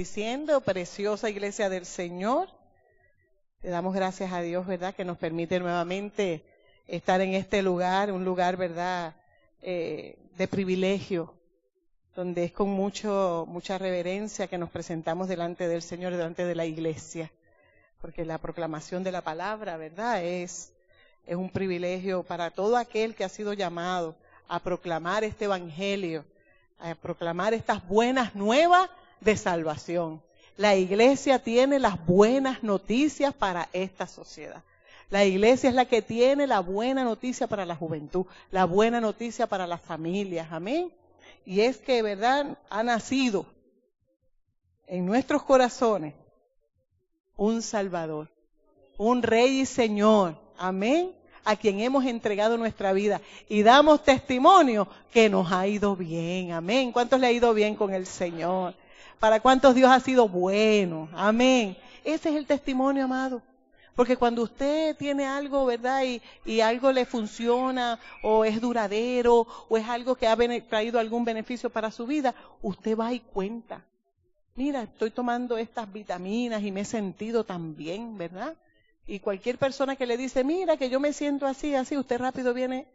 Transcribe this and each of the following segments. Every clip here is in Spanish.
Diciendo, preciosa iglesia del Señor, le damos gracias a Dios, ¿verdad?, que nos permite nuevamente estar en este lugar, un lugar, ¿verdad?, de privilegio, donde es con mucha reverencia que nos presentamos delante del Señor, delante de la iglesia, porque la proclamación de la palabra, ¿verdad?, es un privilegio para todo aquel que ha sido llamado a proclamar este evangelio, a proclamar estas buenas nuevas de salvación. La iglesia tiene las buenas noticias para esta sociedad. La iglesia es la que tiene la buena noticia para la juventud, la buena noticia para las familias, amén. Y es que, ¿verdad?, ha nacido en nuestros corazones un Salvador, un Rey y Señor, amén, a quien hemos entregado nuestra vida y damos testimonio que nos ha ido bien, amén. ¿Cuántos le ha ido bien con el Señor? ¿Para cuántos Dios ha sido bueno? Amén. Ese es el testimonio, amado. Porque cuando usted tiene algo, ¿verdad?, y algo le funciona, o es duradero, o es algo que ha traído algún beneficio para su vida, usted va y cuenta. Mira, estoy tomando estas vitaminas y me he sentido tan bien, ¿verdad? Y cualquier persona que le dice, mira, que yo me siento así, usted rápido viene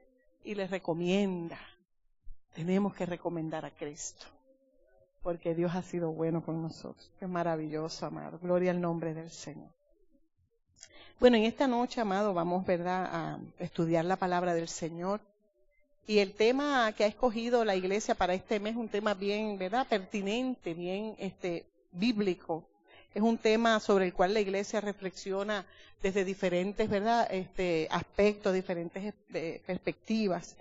y le recomienda. Tenemos que recomendar a Cristo, porque Dios ha sido bueno con nosotros. Es maravilloso, amado. Gloria al nombre del Señor. Bueno, en esta noche, amado, vamos, ¿verdad?, a estudiar la palabra del Señor. Y el tema que ha escogido la iglesia para este mes es un tema bien, ¿verdad?, pertinente, bien bíblico. Es un tema sobre el cual la iglesia reflexiona desde diferentes, ¿verdad?, aspectos, diferentes perspectivas.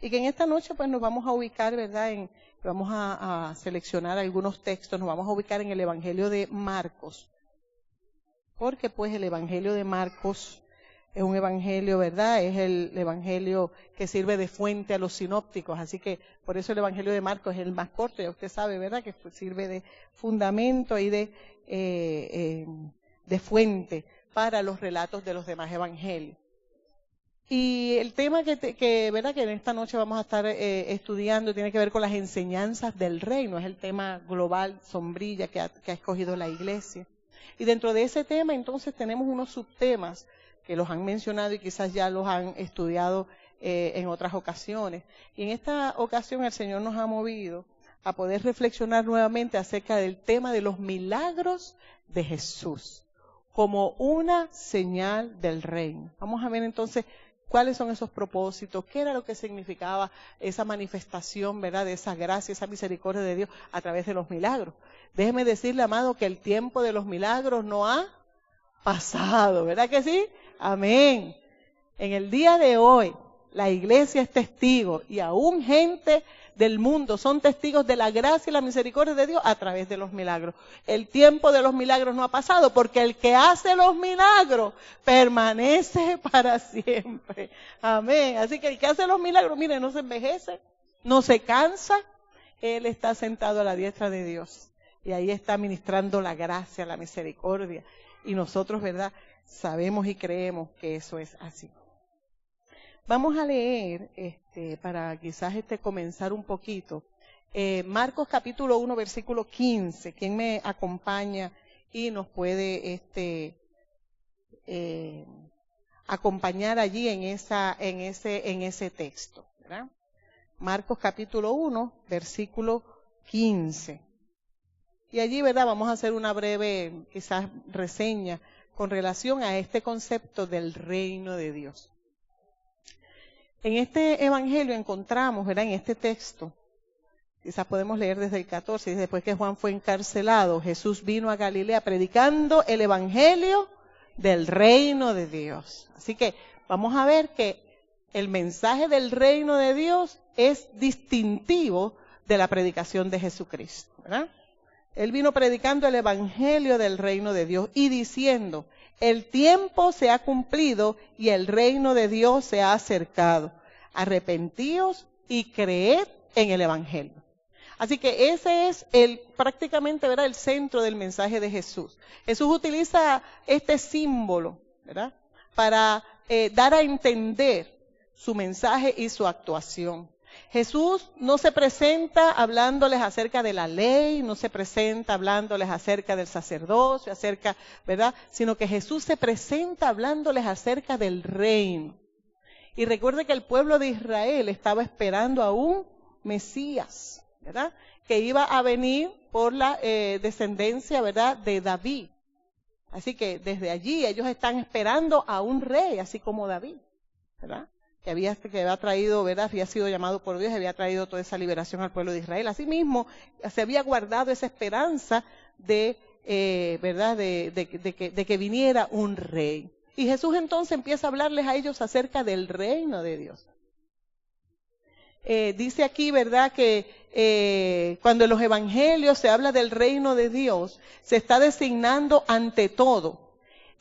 Y que en esta noche pues nos vamos a ubicar, ¿verdad?, vamos a seleccionar algunos textos, nos vamos a ubicar en el Evangelio de Marcos. Porque pues el Evangelio de Marcos es un evangelio, ¿verdad?, es el evangelio que sirve de fuente a los sinópticos, así que por eso el Evangelio de Marcos es el más corto, ya usted sabe, ¿verdad?, que sirve de fundamento y de fuente para los relatos de los demás evangelios. Y el tema ¿verdad?, que en esta noche vamos a estar estudiando tiene que ver con las enseñanzas del reino, es el tema global, sombrilla que ha escogido la iglesia. Y dentro de ese tema entonces tenemos unos subtemas que los han mencionado y quizás ya los han estudiado en otras ocasiones. Y en esta ocasión el Señor nos ha movido a poder reflexionar nuevamente acerca del tema de los milagros de Jesús, como una señal del reino. Vamos a ver entonces cuáles son esos propósitos, qué era lo que significaba esa manifestación, ¿verdad?, de esa gracia, esa misericordia de Dios a través de los milagros. Déjeme decirle, amado, que el tiempo de los milagros no ha pasado, ¿verdad que sí? Amén. En el día de hoy, la iglesia es testigo y aún gente del mundo son testigos de la gracia y la misericordia de Dios a través de los milagros. El tiempo de los milagros no ha pasado porque el que hace los milagros permanece para siempre. Amén. Así que el que hace los milagros, mire, no se envejece, no se cansa. Él está sentado a la diestra de Dios y ahí está ministrando la gracia, la misericordia. Y nosotros, ¿verdad?, sabemos y creemos que eso es así. Vamos a leer, para quizás comenzar un poquito, Marcos capítulo 1, versículo 15. ¿Quién me acompaña y nos puede acompañar allí en ese texto, ¿verdad? Marcos capítulo 1, versículo 15. Y allí, ¿verdad?, vamos a hacer una breve, quizás, reseña con relación a este concepto del reino de Dios. En este evangelio encontramos, ¿verdad?, en este texto, quizás podemos leer desde el 14, después que Juan fue encarcelado, Jesús vino a Galilea predicando el evangelio del reino de Dios. Así que vamos a ver que el mensaje del reino de Dios es distintivo de la predicación de Jesucristo, ¿verdad? Él vino predicando el evangelio del reino de Dios y diciendo, el tiempo se ha cumplido y el reino de Dios se ha acercado. Arrepentíos y creed en el evangelio. Así que ese es prácticamente, ¿verdad?, el centro del mensaje de Jesús. Jesús utiliza este símbolo, ¿verdad?, para dar a entender su mensaje y su actuación. Jesús no se presenta hablándoles acerca de la ley, no se presenta hablándoles acerca del sacerdocio, ¿verdad? Sino que Jesús se presenta hablándoles acerca del reino. Y recuerde que el pueblo de Israel estaba esperando a un Mesías, ¿verdad? Que iba a venir por la descendencia, ¿verdad?, de David. Así que desde allí ellos están esperando a un rey, así como David, ¿verdad? Que había traído, ¿verdad?, había sido llamado por Dios, había traído toda esa liberación al pueblo de Israel. Asimismo, se había guardado esa esperanza de, ¿verdad?, de que viniera un rey. Y Jesús entonces empieza a hablarles a ellos acerca del reino de Dios. Dice aquí, ¿verdad?, que cuando en los evangelios se habla del reino de Dios, se está designando ante todo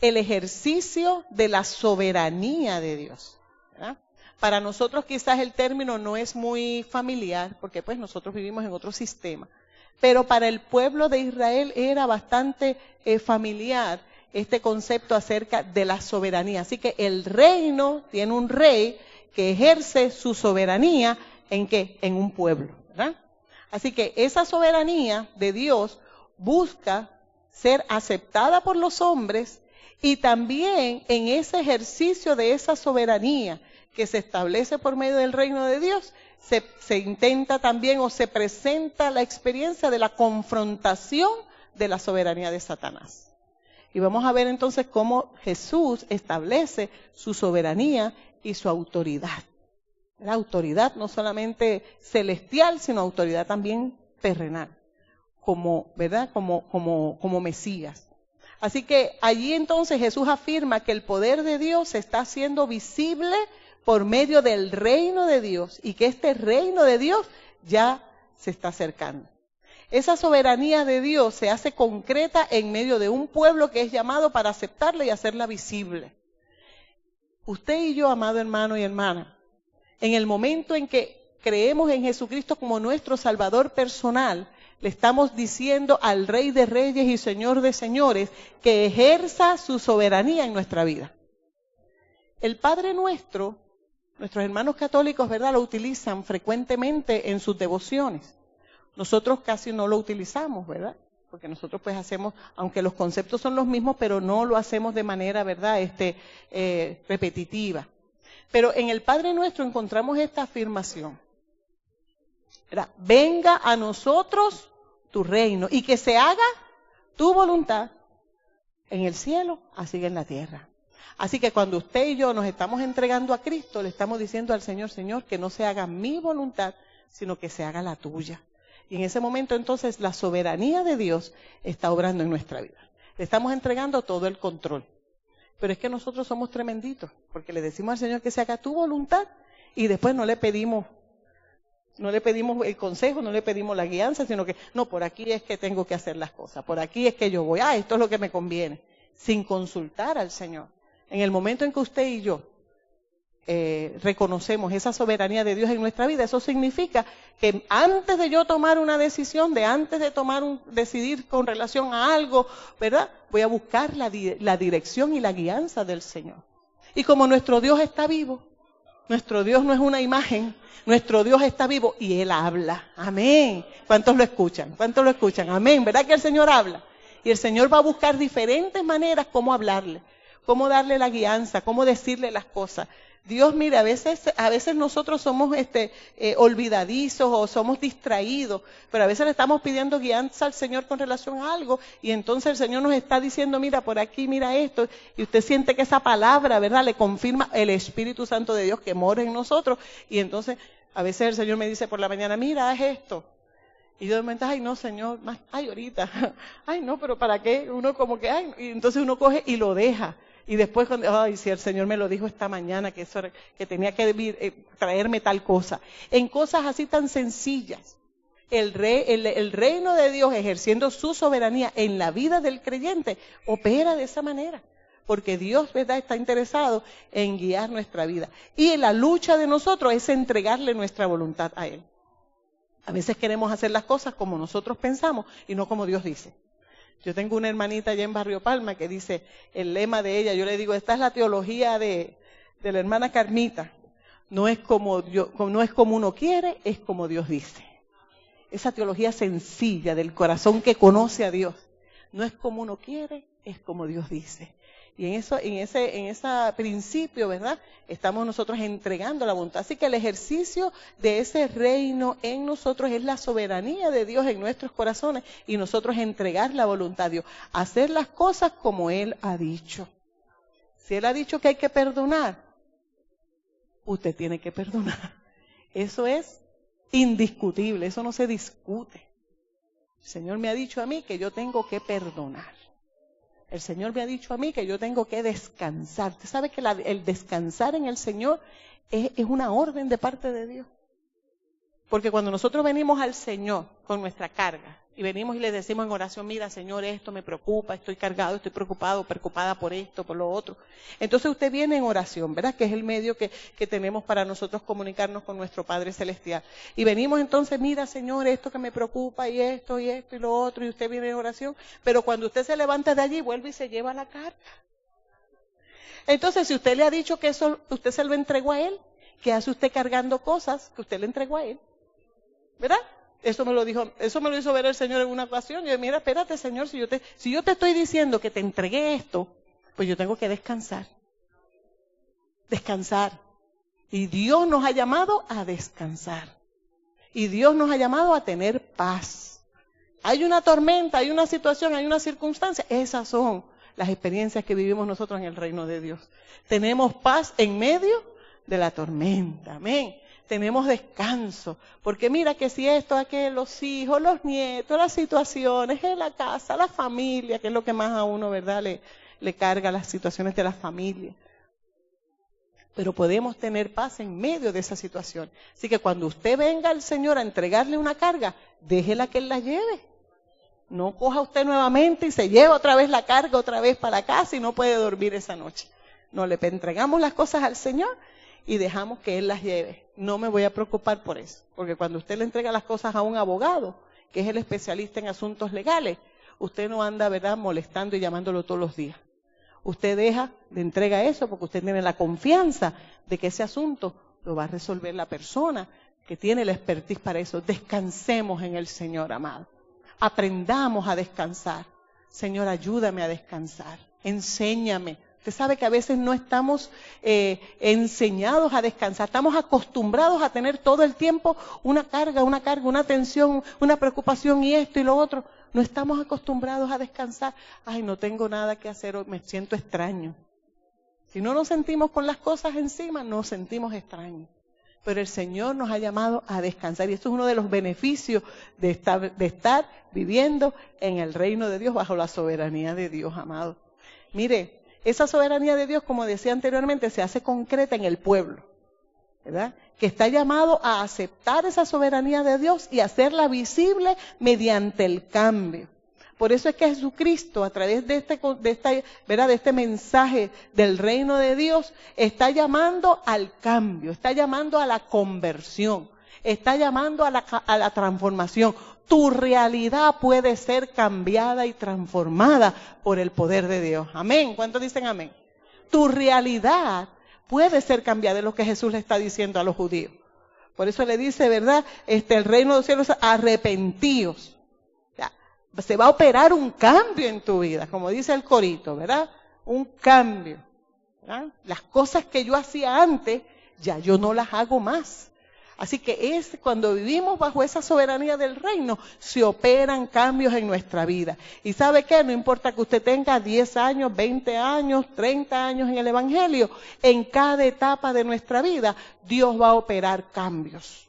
el ejercicio de la soberanía de Dios, ¿verdad? Para nosotros quizás el término no es muy familiar, porque pues nosotros vivimos en otro sistema, pero para el pueblo de Israel era bastante familiar este concepto acerca de la soberanía. Así que el reino tiene un rey que ejerce su soberanía ¿en qué? En un pueblo, ¿verdad? Así que esa soberanía de Dios busca ser aceptada por los hombres, y también en ese ejercicio de esa soberanía que se establece por medio del reino de Dios, se intenta también o se presenta la experiencia de la confrontación de la soberanía de Satanás. Y vamos a ver entonces cómo Jesús establece su soberanía y su autoridad. La autoridad no solamente celestial, sino autoridad también terrenal, ¿verdad? Como Mesías. Así que allí entonces Jesús afirma que el poder de Dios se está haciendo visible por medio del reino de Dios, y que este reino de Dios ya se está acercando. Esa soberanía de Dios se hace concreta en medio de un pueblo que es llamado para aceptarla y hacerla visible. Usted y yo, amado hermano y hermana, en el momento en que creemos en Jesucristo como nuestro Salvador personal, le estamos diciendo al Rey de Reyes y Señor de Señores que ejerza su soberanía en nuestra vida. El Padre Nuestro, nuestros hermanos católicos, ¿verdad?, lo utilizan frecuentemente en sus devociones. Nosotros casi no lo utilizamos, ¿verdad? Porque nosotros pues hacemos, aunque los conceptos son los mismos, pero no lo hacemos de manera, ¿verdad?, repetitiva. Pero en el Padre Nuestro encontramos esta afirmación, ¿verdad? Venga a nosotros tu reino y que se haga tu voluntad en el cielo, así que en la tierra. Así que cuando usted y yo nos estamos entregando a Cristo, le estamos diciendo al Señor, Señor, que no se haga mi voluntad, sino que se haga la tuya. Y en ese momento entonces la soberanía de Dios está obrando en nuestra vida. Le estamos entregando todo el control. Pero es que nosotros somos tremenditos, porque le decimos al Señor que se haga tu voluntad y después no le pedimos el consejo, no le pedimos la guianza, sino que no, por aquí es que tengo que hacer las cosas, por aquí es que yo voy, esto es lo que me conviene, sin consultar al Señor. En el momento en que usted y yo reconocemos esa soberanía de Dios en nuestra vida, eso significa que antes de yo tomar una decisión, antes de decidir con relación a algo, ¿verdad?, voy a buscar la dirección y la guianza del Señor. Y como nuestro Dios está vivo, nuestro Dios no es una imagen, nuestro Dios está vivo y Él habla. Amén. ¿Cuántos lo escuchan? ¿Cuántos lo escuchan? Amén. ¿Verdad que el Señor habla? Y el Señor va a buscar diferentes maneras cómo hablarle, cómo darle la guianza, cómo decirle las cosas. Dios, mire, a veces nosotros somos olvidadizos o somos distraídos, pero a veces le estamos pidiendo guianza al Señor con relación a algo, y entonces el Señor nos está diciendo, mira, por aquí, mira esto, y usted siente que esa palabra, ¿verdad?, le confirma el Espíritu Santo de Dios que mora en nosotros, y entonces a veces el Señor me dice por la mañana, mira, haz esto. Y yo de momento, ay no, Señor, ahorita, ay no, pero ¿para qué? Uno como que, y entonces uno coge y lo deja. Y después, si el Señor me lo dijo esta mañana, que tenía que traerme tal cosa. En cosas así tan sencillas, el reino de Dios, ejerciendo su soberanía en la vida del creyente, opera de esa manera. Porque Dios, ¿verdad?, está interesado en guiar nuestra vida. Y la lucha de nosotros es entregarle nuestra voluntad a Él. A veces queremos hacer las cosas como nosotros pensamos y no como Dios dice. Yo tengo una hermanita allá en Barrio Palma que dice, el lema de ella, yo le digo, esta es la teología de la hermana Carmita. No es como uno quiere, es como Dios dice. Esa teología sencilla del corazón que conoce a Dios. No es como uno quiere, es como Dios dice. Y en ese principio, ¿verdad? Estamos nosotros entregando la voluntad. Así que el ejercicio de ese reino en nosotros es la soberanía de Dios en nuestros corazones y nosotros entregar la voluntad a Dios. Hacer las cosas como Él ha dicho. Si Él ha dicho que hay que perdonar, usted tiene que perdonar. Eso es indiscutible, eso no se discute. El Señor me ha dicho a mí que yo tengo que perdonar. El Señor me ha dicho a mí que yo tengo que descansar. Usted sabe que el descansar en el Señor es una orden de parte de Dios. Porque cuando nosotros venimos al Señor con nuestra carga y venimos y le decimos en oración, mira Señor, esto me preocupa, estoy cargado, estoy preocupado, preocupada por esto, por lo otro. Entonces usted viene en oración, ¿verdad? Que es el medio que tenemos para nosotros comunicarnos con nuestro Padre Celestial. Y venimos entonces, mira Señor, esto que me preocupa y esto y lo otro, y usted viene en oración. Pero cuando usted se levanta de allí, vuelve y se lleva la carga. Entonces, si usted le ha dicho que eso usted se lo entregó a Él, ¿qué hace usted cargando cosas que usted le entregó a Él? ¿Verdad? Eso me lo hizo ver el Señor en una ocasión. Yo dije, mira, espérate, Señor, si yo te estoy diciendo que te entregué esto, pues yo tengo que descansar. Descansar. Y Dios nos ha llamado a descansar. Y Dios nos ha llamado a tener paz. Hay una tormenta, hay una situación, hay una circunstancia. Esas son las experiencias que vivimos nosotros en el reino de Dios. Tenemos paz en medio de la tormenta. Amén. Tenemos descanso, porque mira que si esto, aquello, los hijos, los nietos, las situaciones en la casa, la familia, que es lo que más a uno, ¿verdad?, le carga las situaciones de la familia. Pero podemos tener paz en medio de esa situación. Así que cuando usted venga al Señor a entregarle una carga, déjela que Él la lleve. No coja usted nuevamente y se lleva otra vez la carga, otra vez para casa y no puede dormir esa noche. No, le entregamos las cosas al Señor y dejamos que Él las lleve. No me voy a preocupar por eso, porque cuando usted le entrega las cosas a un abogado, que es el especialista en asuntos legales, usted no anda, ¿verdad?, molestando y llamándolo todos los días. Usted le entrega eso porque usted tiene la confianza de que ese asunto lo va a resolver la persona que tiene la expertise para eso. Descansemos en el Señor, amado. Aprendamos a descansar. Señor, ayúdame a descansar. Enséñame. Usted sabe que a veces no estamos enseñados a descansar, estamos acostumbrados a tener todo el tiempo una carga, una tensión, una preocupación y esto y lo otro. No estamos acostumbrados a descansar. Ay, no tengo nada que hacer hoy, me siento extraño. Si no nos sentimos con las cosas encima, nos sentimos extraños. Pero el Señor nos ha llamado a descansar y esto es uno de los beneficios de estar viviendo en el reino de Dios bajo la soberanía de Dios, amado. Mire, esa soberanía de Dios, como decía anteriormente, se hace concreta en el pueblo, ¿verdad? Que está llamado a aceptar esa soberanía de Dios y hacerla visible mediante el cambio. Por eso es que Jesucristo, a través de este mensaje del reino de Dios, está llamando al cambio, está llamando a la conversión, está llamando a la transformación. Tu realidad puede ser cambiada y transformada por el poder de Dios. Amén. ¿Cuántos dicen amén? Tu realidad puede ser cambiada, es lo que Jesús le está diciendo a los judíos. Por eso le dice, ¿verdad? El reino de los cielos, arrepentíos. Se va a operar un cambio en tu vida, como dice el corito, ¿verdad? Un cambio. ¿Verdad? Las cosas que yo hacía antes, ya yo no las hago más. Así que cuando vivimos bajo esa soberanía del reino, se operan cambios en nuestra vida. ¿Y sabe qué? No importa que usted tenga 10 años, 20 años, 30 años en el Evangelio, en cada etapa de nuestra vida, Dios va a operar cambios.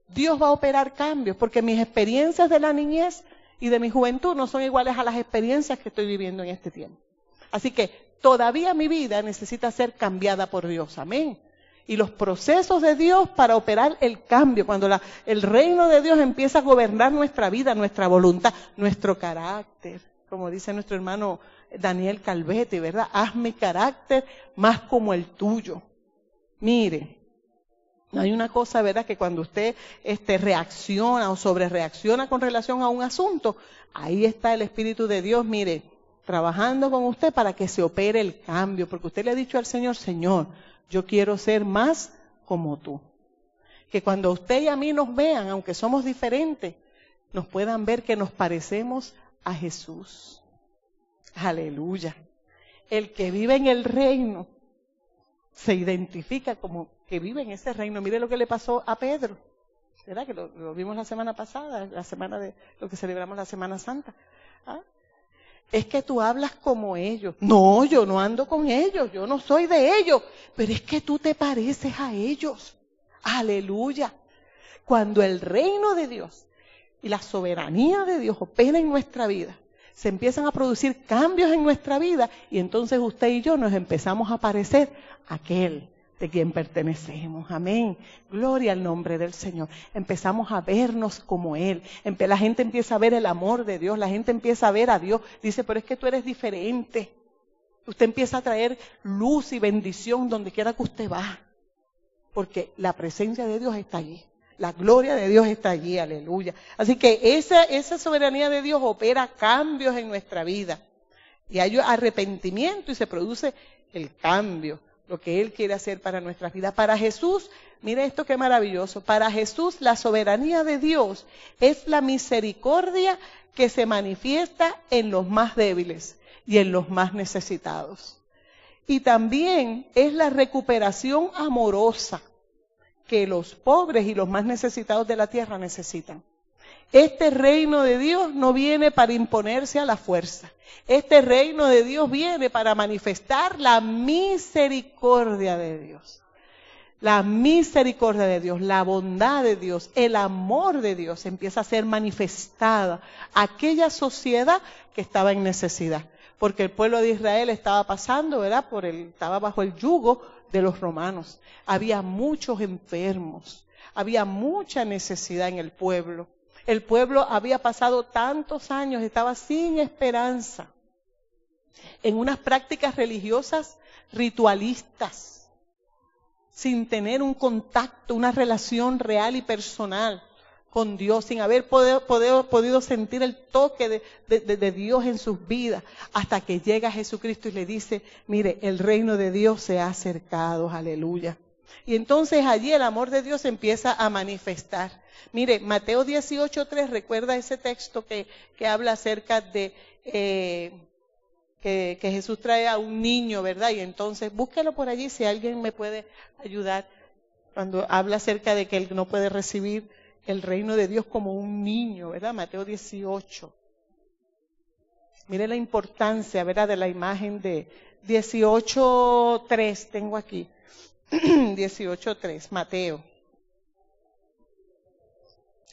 Dios va a operar cambios, porque mis experiencias de la niñez y de mi juventud no son iguales a las experiencias que estoy viviendo en este tiempo. Así que todavía mi vida necesita ser cambiada por Dios. Amén. Y los procesos de Dios para operar el cambio, cuando el reino de Dios empieza a gobernar nuestra vida, nuestra voluntad, nuestro carácter, como dice nuestro hermano Daniel Calvetti, ¿verdad? Haz mi carácter más como el tuyo. Mire, hay una cosa, ¿verdad?, que cuando usted reacciona o sobrereacciona con relación a un asunto, ahí está el Espíritu de Dios, mire, trabajando con usted para que se opere el cambio, porque usted le ha dicho al Señor, Señor, yo quiero ser más como tú. Que cuando a usted y a mí nos vean, aunque somos diferentes, nos puedan ver que nos parecemos a Jesús. Aleluya. El que vive en el reino se identifica como que vive en ese reino. Mire lo que le pasó a Pedro, ¿verdad? Que lo vimos la semana pasada, la semana de lo que celebramos la Semana Santa. ¿Ah? Es que tú hablas como ellos. No, yo no ando con ellos, yo no soy de ellos, pero es que tú te pareces a ellos. Aleluya. Cuando el reino de Dios y la soberanía de Dios opera en nuestra vida, se empiezan a producir cambios en nuestra vida y entonces usted y yo nos empezamos a parecer a aquel de quien pertenecemos. Amén. Gloria al nombre del Señor. Empezamos a vernos como Él. La gente empieza a ver el amor de Dios. La gente empieza a ver a Dios. Dice, pero es que tú eres diferente. Usted empieza a traer luz y bendición donde quiera que usted va. Porque la presencia de Dios está allí. La gloria de Dios está allí, aleluya. Así que esa soberanía de Dios opera cambios en nuestra vida. Y hay arrepentimiento y se produce el cambio, lo que Él quiere hacer para nuestras vidas. Para Jesús, mire esto qué maravilloso, para Jesús la soberanía de Dios es la misericordia que se manifiesta en los más débiles y en los más necesitados. Y también es la recuperación amorosa que los pobres y los más necesitados de la tierra necesitan. Este reino de Dios no viene para imponerse a la fuerza. Este reino de Dios viene para manifestar la misericordia de Dios. La misericordia de Dios, la bondad de Dios, el amor de Dios empieza a ser manifestada a aquella sociedad que estaba en necesidad. Porque el pueblo de Israel estaba pasando, ¿verdad? Estaba bajo el yugo de los romanos. Había muchos enfermos, había mucha necesidad en el pueblo. El pueblo había pasado tantos años, estaba sin esperanza, en unas prácticas religiosas ritualistas, sin tener un contacto, una relación real y personal con Dios, sin haber podido sentir el toque de Dios en sus vidas, hasta que llega Jesucristo y le dice, mire, el reino de Dios se ha acercado, aleluya. Y entonces allí el amor de Dios empieza a manifestar. Mire, Mateo 18:3, recuerda ese texto que habla acerca de que Jesús trae a un niño, ¿verdad? Y entonces búsquelo por allí si alguien me puede ayudar, cuando habla acerca de que él no puede recibir el reino de Dios como un niño, ¿verdad? Mateo 18. Mire la importancia, ¿verdad? De la imagen de 18:3, tengo aquí. 18:3, Mateo.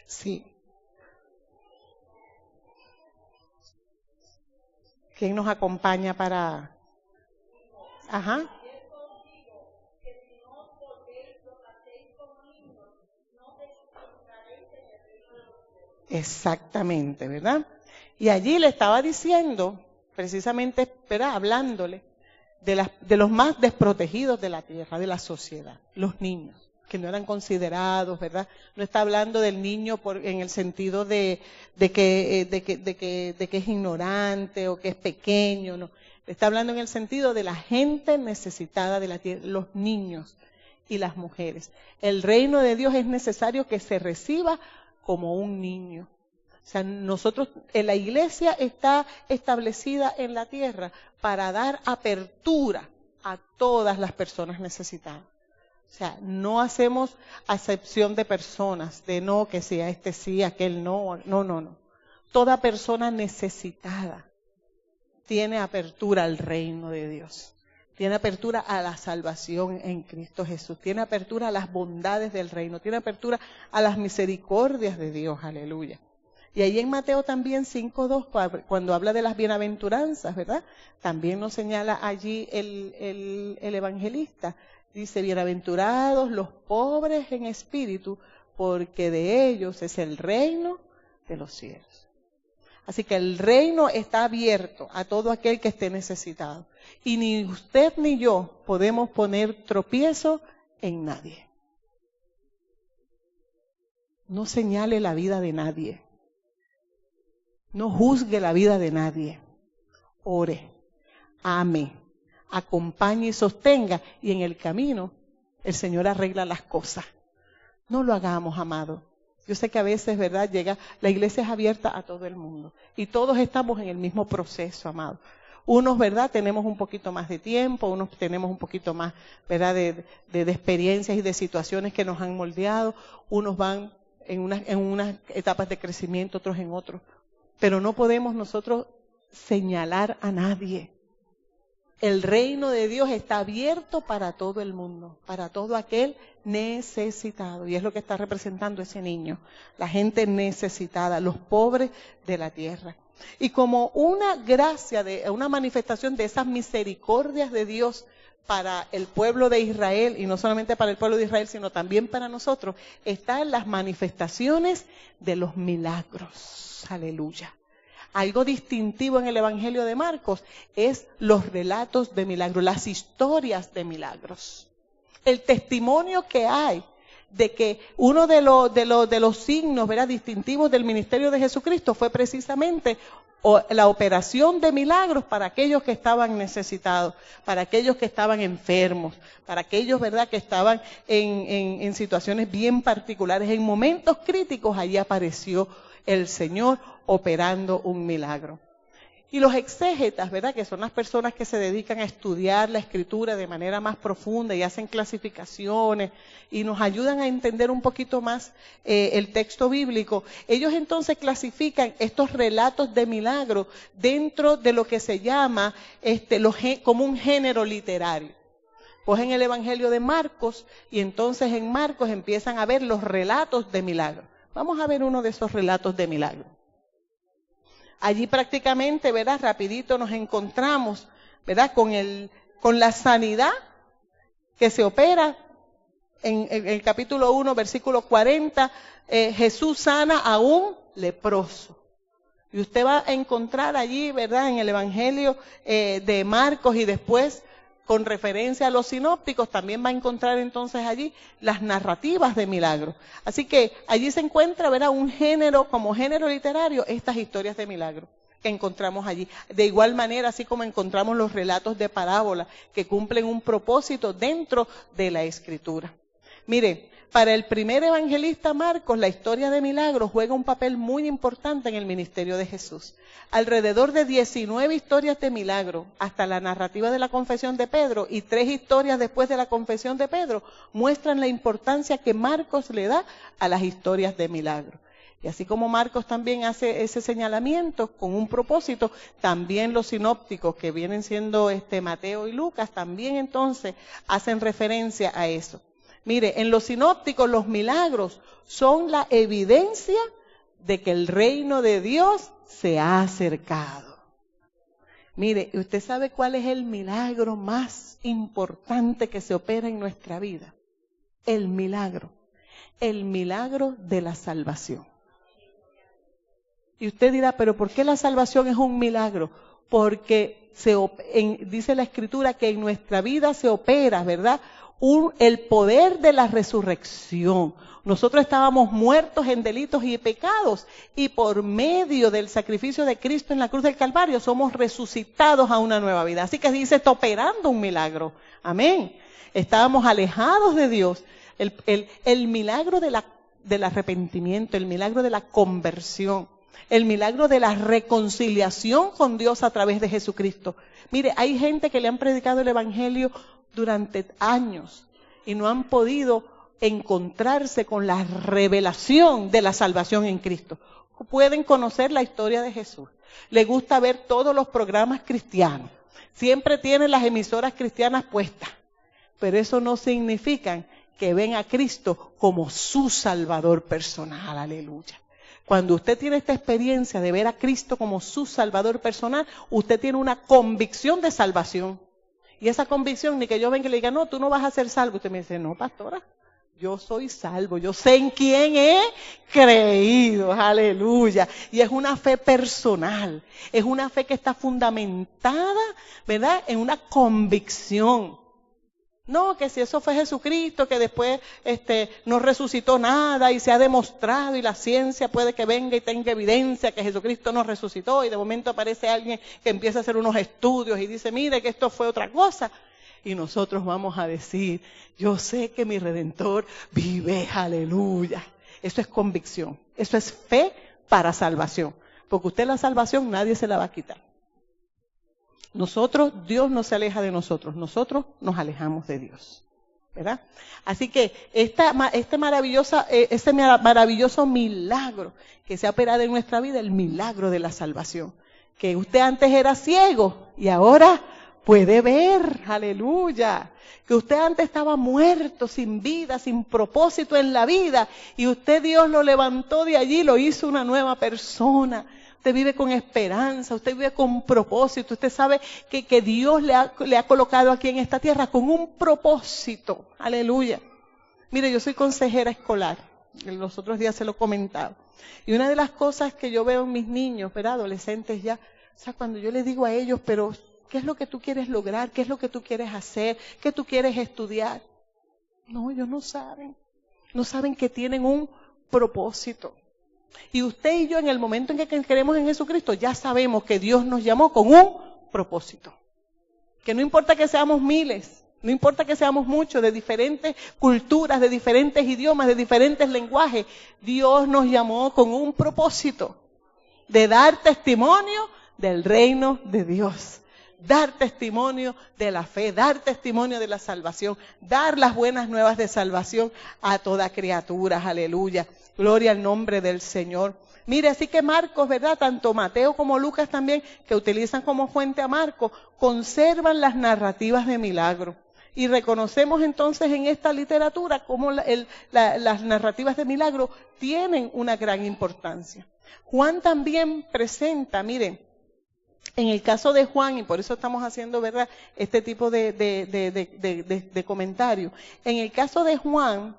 Sí. ¿Quién nos acompaña para...? Ajá. Exactamente, ¿verdad? Y allí le estaba diciendo, precisamente, ¿verdad? Hablándole de los más desprotegidos de la tierra, de la sociedad, los niños, que no eran considerados, ¿verdad? No está hablando del niño en el sentido de que es ignorante o que es pequeño, no. Está hablando en el sentido de la gente necesitada de la tierra, los niños y las mujeres. El reino de Dios es necesario que se reciba como un niño. O sea, la iglesia está establecida en la tierra para dar apertura a todas las personas necesitadas. O sea, no hacemos acepción de personas, de no, que sea este sí, aquel no, no. Toda persona necesitada tiene apertura al reino de Dios. Tiene apertura a la salvación en Cristo Jesús. Tiene apertura a las bondades del reino. Tiene apertura a las misericordias de Dios. Aleluya. Y ahí en Mateo también 5:2, cuando habla de las bienaventuranzas, ¿verdad? También nos señala allí el evangelista. Dice, bienaventurados los pobres en espíritu, porque de ellos es el reino de los cielos. Así que el reino está abierto a todo aquel que esté necesitado. Y ni usted ni yo podemos poner tropiezo en nadie. No señale la vida de nadie. No juzgue la vida de nadie. Ore, ame, acompañe y sostenga. Y en el camino El Señor arregla las cosas. No lo hagamos, amado. Yo sé que a veces, ¿verdad? La iglesia es abierta a todo el mundo. Y todos estamos en el mismo proceso, amado. Unos, ¿verdad? Tenemos un poquito más de tiempo, unos tenemos un poquito más, ¿verdad? De experiencias y de situaciones que nos han moldeado. Unos van en unas etapas de crecimiento, otros en otros. Pero no podemos nosotros señalar a nadie. El reino de Dios está abierto para todo el mundo, para todo aquel necesitado. Y es lo que está representando ese niño, la gente necesitada, los pobres de la tierra. Y como una gracia, una manifestación de esas misericordias de Dios para el pueblo de Israel, y no solamente para el pueblo de Israel, sino también para nosotros, están las manifestaciones de los milagros. Aleluya. Algo distintivo en el Evangelio de Marcos es los relatos de milagros, las historias de milagros. El testimonio que hay de que uno de los signos, ¿verdad?, distintivos del ministerio de Jesucristo fue precisamente la operación de milagros para aquellos que estaban necesitados, para aquellos que estaban enfermos, para aquellos, ¿verdad?, que estaban en situaciones bien particulares. En momentos críticos allí apareció el Señor operando un milagro. Y los exégetas, ¿verdad?, que son las personas que se dedican a estudiar la Escritura de manera más profunda y hacen clasificaciones y nos ayudan a entender un poquito más el texto bíblico. Ellos entonces clasifican estos relatos de milagro dentro de lo que se llama como un género literario. Cogen el Evangelio de Marcos y entonces en Marcos empiezan a ver los relatos de milagro. Vamos a ver uno de esos relatos de milagro. Allí prácticamente, ¿verdad?, rapidito nos encontramos, ¿verdad?, con la sanidad que se opera en el capítulo 1, versículo 40. Jesús sana a un leproso. Y usted va a encontrar allí, ¿verdad?, en el Evangelio de Marcos y después con referencia a los sinópticos, también va a encontrar entonces allí las narrativas de milagros. Así que allí se encuentra, ¿verdad?, un género, como género literario, estas historias de milagros que encontramos allí. De igual manera, así como encontramos los relatos de parábola que cumplen un propósito dentro de la Escritura. Mire, para el primer evangelista Marcos, la historia de milagros juega un papel muy importante en el ministerio de Jesús. Alrededor de 19 historias de milagro, hasta la narrativa de la confesión de Pedro, y 3 historias después de la confesión de Pedro, muestran la importancia que Marcos le da a las historias de milagro. Y así como Marcos también hace ese señalamiento con un propósito, también los sinópticos, que vienen siendo Mateo y Lucas, también entonces hacen referencia a eso. Mire, en los sinópticos los milagros son la evidencia de que el reino de Dios se ha acercado. Mire, ¿usted sabe cuál es el milagro más importante que se opera en nuestra vida? El milagro de la salvación. Y usted dirá, ¿pero por qué la salvación es un milagro? Porque dice la Escritura que en nuestra vida se opera, ¿verdad?, el poder de la resurrección. Nosotros estábamos muertos en delitos y pecados y por medio del sacrificio de Cristo en la cruz del Calvario somos resucitados a una nueva vida. Así que dice, está operando un milagro. Amén. Estábamos alejados de Dios. El milagro del arrepentimiento, el milagro de la conversión, el milagro de la reconciliación con Dios a través de Jesucristo. Mire, hay gente que le han predicado el Evangelio durante años y no han podido encontrarse con la revelación de la salvación en Cristo. Pueden conocer la historia de Jesús. Les gusta ver todos los programas cristianos. Siempre tienen las emisoras cristianas puestas. Pero eso no significa que ven a Cristo como su Salvador personal. Aleluya. Cuando usted tiene esta experiencia de ver a Cristo como su Salvador personal, usted tiene una convicción de salvación. Y esa convicción, ni que yo venga y le diga, no, tú no vas a ser salvo. Usted me dice, no, pastora, yo soy salvo, yo sé en quién he creído, aleluya. Y es una fe personal, es una fe que está fundamentada, ¿verdad?, en una convicción. No, que si eso fue Jesucristo, que después no resucitó nada y se ha demostrado y la ciencia puede que venga y tenga evidencia que Jesucristo no resucitó y de momento aparece alguien que empieza a hacer unos estudios y dice, mire que esto fue otra cosa. Y nosotros vamos a decir, yo sé que mi Redentor vive, aleluya. Eso es convicción, eso es fe para salvación. Porque usted la salvación nadie se la va a quitar. Nosotros, Dios no se aleja de nosotros nos alejamos de Dios, ¿verdad? Así que ese maravilloso milagro que se ha operado en nuestra vida, el milagro de la salvación. Que usted antes era ciego y ahora puede ver, aleluya. Que usted antes estaba muerto, sin vida, sin propósito en la vida, y Dios lo levantó de allí, lo hizo una nueva persona. Usted vive con esperanza, usted vive con propósito, usted sabe que Dios le ha colocado aquí en esta tierra con un propósito, aleluya. Mire, yo soy consejera escolar, los otros días se lo comentaba, y una de las cosas que yo veo en mis niños, ¿verdad? Adolescentes ya, o sea, cuando yo les digo a ellos, pero ¿qué es lo que tú quieres lograr? ¿Qué es lo que tú quieres hacer? ¿Qué tú quieres estudiar? No, ellos no saben que tienen un propósito. Y usted y yo en el momento en que creemos en Jesucristo ya sabemos que Dios nos llamó con un propósito. Que no importa que seamos miles, no importa que seamos muchos, de diferentes culturas, de diferentes idiomas, de diferentes lenguajes, Dios nos llamó con un propósito de dar testimonio del reino de Dios. Dar testimonio de la fe, dar testimonio de la salvación, dar las buenas nuevas de salvación a toda criatura, aleluya. Gloria al nombre del Señor. Mire, así que Marcos, ¿verdad? Tanto Mateo como Lucas también, que utilizan como fuente a Marcos, conservan las narrativas de milagro. Y reconocemos entonces en esta literatura cómo las narrativas de milagro tienen una gran importancia. Juan también presenta, miren, en el caso de Juan, y por eso estamos haciendo, ¿verdad?, este tipo de comentario. En el caso de Juan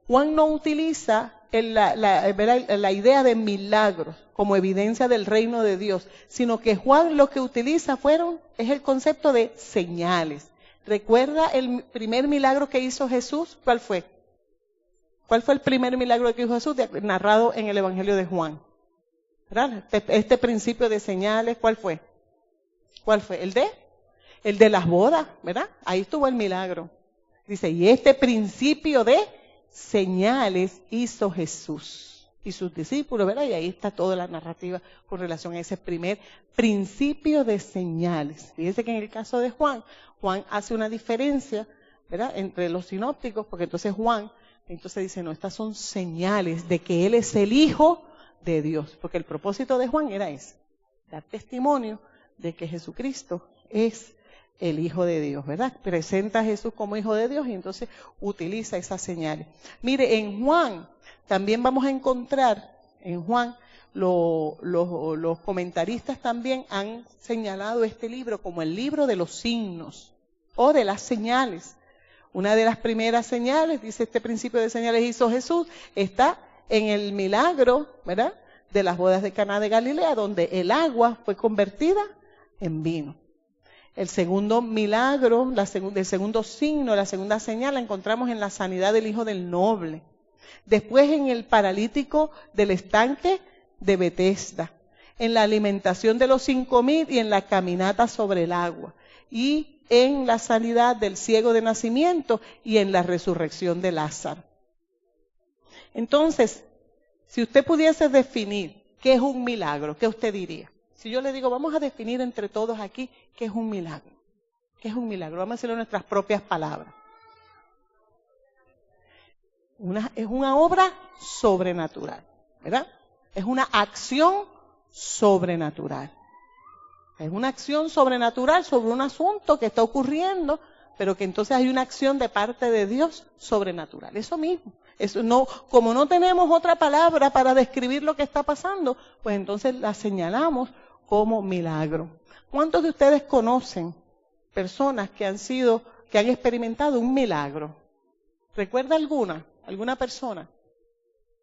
no utiliza la idea de milagros como evidencia del reino de Dios, sino que Juan lo que utiliza es el concepto de señales. ¿Recuerda el primer milagro que hizo Jesús? ¿Cuál fue? ¿Cuál fue el primer milagro que hizo Jesús narrado en el Evangelio de Juan? ¿Verdad? Este principio de señales, ¿cuál fue? ¿Cuál fue? El de las bodas, ¿verdad? Ahí estuvo el milagro. Dice, y este principio de señales hizo Jesús y sus discípulos, ¿verdad? Y ahí está toda la narrativa con relación a ese primer principio de señales. Fíjense que en el caso de Juan hace una diferencia, ¿verdad?, entre los sinópticos, porque entonces Juan dice, no, estas son señales de que Él es el Hijo de Dios, porque el propósito de Juan era ese, dar testimonio de que Jesucristo es el Hijo de Dios, ¿verdad? Presenta a Jesús como Hijo de Dios y entonces utiliza esas señales. Mire, en Juan también vamos a encontrar, los comentaristas también han señalado este libro como el libro de los signos o de las señales. Una de las primeras señales, dice este principio de señales hizo Jesús, está en el milagro, ¿verdad?, de las bodas de Caná de Galilea, donde el agua fue convertida en vino. El segundo milagro, el segundo signo, la segunda señal la encontramos en la sanidad del hijo del noble. Después en el paralítico del estanque de Betesda, en la alimentación de los 5,000 y en la caminata sobre el agua. Y en la sanidad del ciego de nacimiento y en la resurrección de Lázaro. Entonces, si usted pudiese definir qué es un milagro, ¿qué usted diría? Si yo le digo, vamos a definir entre todos aquí qué es un milagro. ¿Qué es un milagro? Vamos a decirlo en nuestras propias palabras. Es una obra sobrenatural, ¿verdad? Es una acción sobrenatural. Es una acción sobrenatural sobre un asunto que está ocurriendo, pero que entonces hay una acción de parte de Dios sobrenatural. Eso mismo. Eso no, como no tenemos otra palabra para describir lo que está pasando, pues entonces la señalamos como milagro. ¿Cuántos de ustedes conocen personas que han experimentado un milagro? ¿Recuerda alguna persona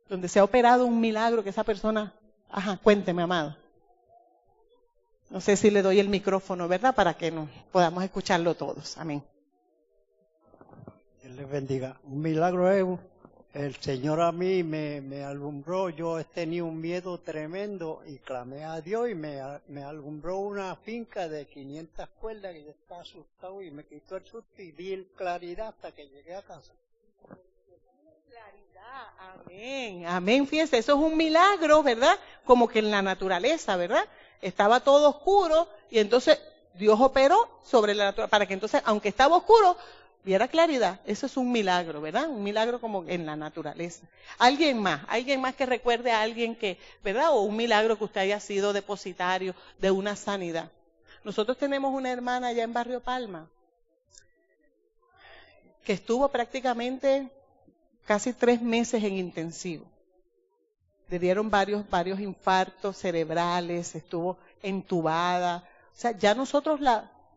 donde se ha operado un milagro que esa persona, cuénteme, amado? No sé si le doy el micrófono, ¿verdad? Para que nos podamos escucharlo todos. Amén. Dios les bendiga. Un milagro es El Señor a mí me alumbró. Yo tenía un miedo tremendo y clamé a Dios y me alumbró una finca de 500 cuerdas que yo estaba asustado y me quitó el susto y vi claridad hasta que llegué a casa. Amén, amén, fíjense, eso es un milagro, ¿verdad? Como que en la naturaleza, ¿verdad? Estaba todo oscuro y entonces Dios operó sobre la naturaleza para que entonces, aunque estaba oscuro, viera claridad. Eso es un milagro, ¿verdad? Un milagro como en la naturaleza. Alguien más que recuerde a alguien que, ¿verdad? O un milagro que usted haya sido depositario de una sanidad. Nosotros tenemos una hermana allá en Barrio Palma que estuvo prácticamente casi 3 meses en intensivo. Le dieron varios infartos cerebrales, estuvo entubada. O sea, ya nosotros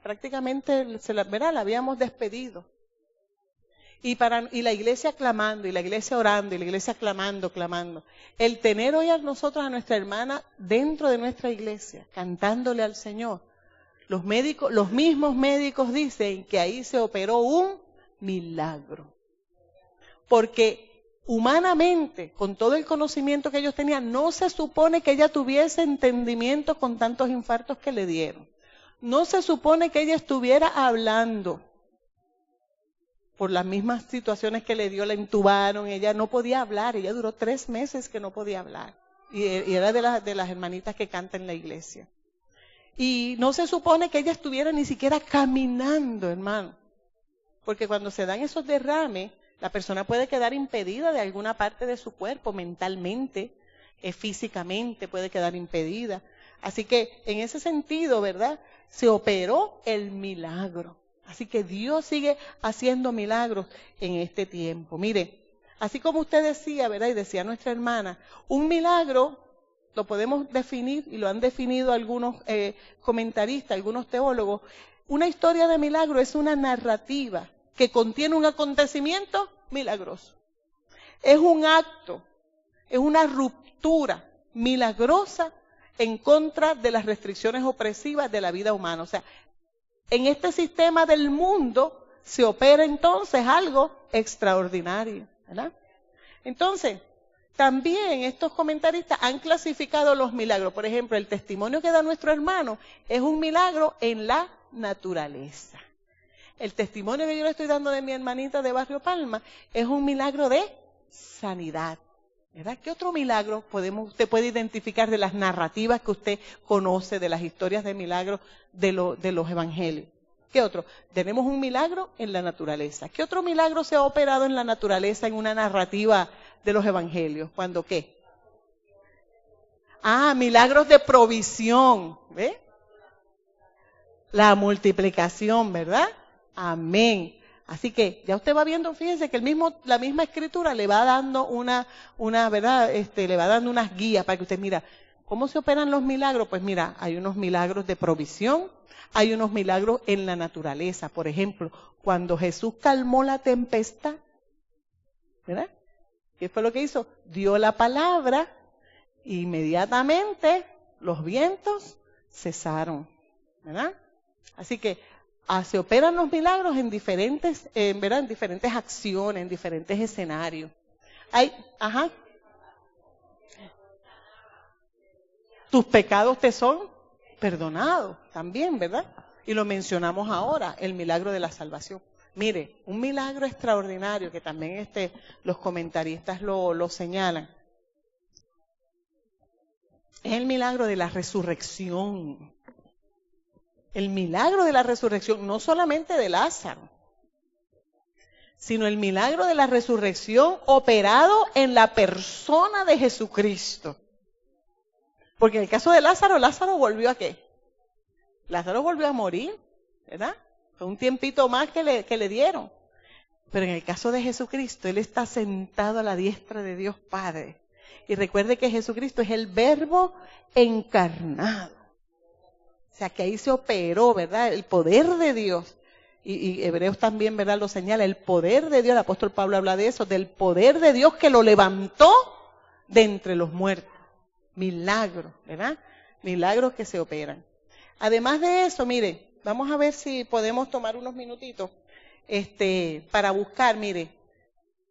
prácticamente la habíamos despedido. Y la iglesia clamando, y la iglesia orando, y la iglesia clamando. El tener hoy a nosotros, a nuestra hermana, dentro de nuestra iglesia, cantándole al Señor. Los mismos médicos dicen que ahí se operó un milagro. Porque humanamente, con todo el conocimiento que ellos tenían, no se supone que ella tuviese entendimiento con tantos infartos que le dieron. No se supone que ella estuviera hablando. Por las mismas situaciones que le dio, la entubaron, ella no podía hablar, ella duró 3 meses que no podía hablar. Y era de las hermanitas que cantan en la iglesia. Y no se supone que ella estuviera ni siquiera caminando, hermano. Porque cuando se dan esos derrames, la persona puede quedar impedida de alguna parte de su cuerpo, mentalmente, físicamente puede quedar impedida. Así que en ese sentido, ¿verdad? Se operó el milagro. Así que Dios sigue haciendo milagros en este tiempo. Mire, así como usted decía, ¿verdad? Y decía nuestra hermana, un milagro lo podemos definir, y lo han definido algunos comentaristas, algunos teólogos. Una historia de milagro es una narrativa que contiene un acontecimiento milagroso. Es un acto, es una ruptura milagrosa en contra de las restricciones opresivas de la vida humana. O sea, en este sistema del mundo se opera entonces algo extraordinario, ¿verdad? Entonces, también estos comentaristas han clasificado los milagros. Por ejemplo, el testimonio que da nuestro hermano es un milagro en la naturaleza. El testimonio que yo le estoy dando de mi hermanita de Barrio Palma es un milagro de sanidad, ¿verdad? ¿Qué otro milagro usted puede identificar de las narrativas que usted conoce, de las historias de milagros de los evangelios? ¿Qué otro? Tenemos un milagro en la naturaleza. ¿Qué otro milagro se ha operado en la naturaleza en una narrativa de los evangelios? ¿Cuándo qué? Milagros de provisión, ¿ve? La multiplicación, ¿verdad? Amén. Así que ya usted va viendo, fíjense que la misma escritura le va dando ¿verdad? Le va dando unas guías para que usted mira, ¿cómo se operan los milagros? Pues mira, hay unos milagros de provisión, hay unos milagros en la naturaleza. Por ejemplo, cuando Jesús calmó la tempestad, ¿verdad? ¿Qué fue lo que hizo? Dio la palabra, e inmediatamente los vientos cesaron, ¿verdad? Así que se operan los milagros en diferentes, ¿verdad? En diferentes acciones, en diferentes escenarios. Tus pecados te son perdonados también, ¿verdad? Y lo mencionamos ahora, el milagro de la salvación. Mire, un milagro extraordinario que también los comentaristas lo señalan. Es el milagro de la resurrección. El milagro de la resurrección, no solamente de Lázaro, sino el milagro de la resurrección operado en la persona de Jesucristo. Porque en el caso de Lázaro volvió ¿a qué? Lázaro volvió a morir, ¿verdad? Fue un tiempito más que le dieron. Pero en el caso de Jesucristo, Él está sentado a la diestra de Dios Padre. Y recuerde que Jesucristo es el Verbo encarnado. O sea, que ahí se operó, ¿verdad? El poder de Dios. Y Hebreos también, ¿verdad? Lo señala. El poder de Dios, el apóstol Pablo habla de eso, del poder de Dios que lo levantó de entre los muertos. Milagros, ¿verdad? Milagros que se operan. Además de eso, mire, vamos a ver si podemos tomar unos minutitos para buscar, mire,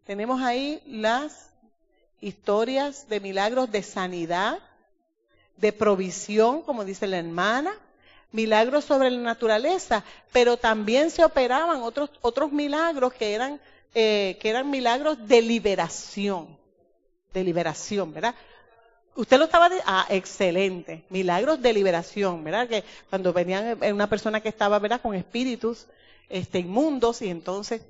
Tenemos ahí las historias de milagros de sanidad, de provisión, como dice la hermana, milagros sobre la naturaleza, pero también se operaban otros milagros que eran milagros de liberación, ¿verdad? Usted lo estaba diciendo, excelente, milagros de liberación, ¿verdad? Que cuando venían una persona que estaba, ¿verdad?, con espíritus inmundos, y entonces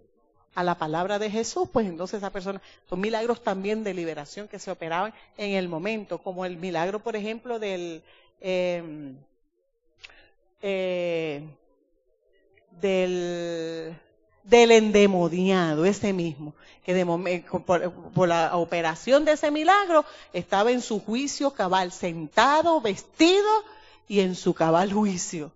a la palabra de Jesús, pues entonces esa persona, son milagros también de liberación que se operaban en el momento, como el milagro, por ejemplo, del endemoniado, ese mismo, que por la operación de ese milagro estaba en su juicio cabal, sentado, vestido y en su cabal juicio.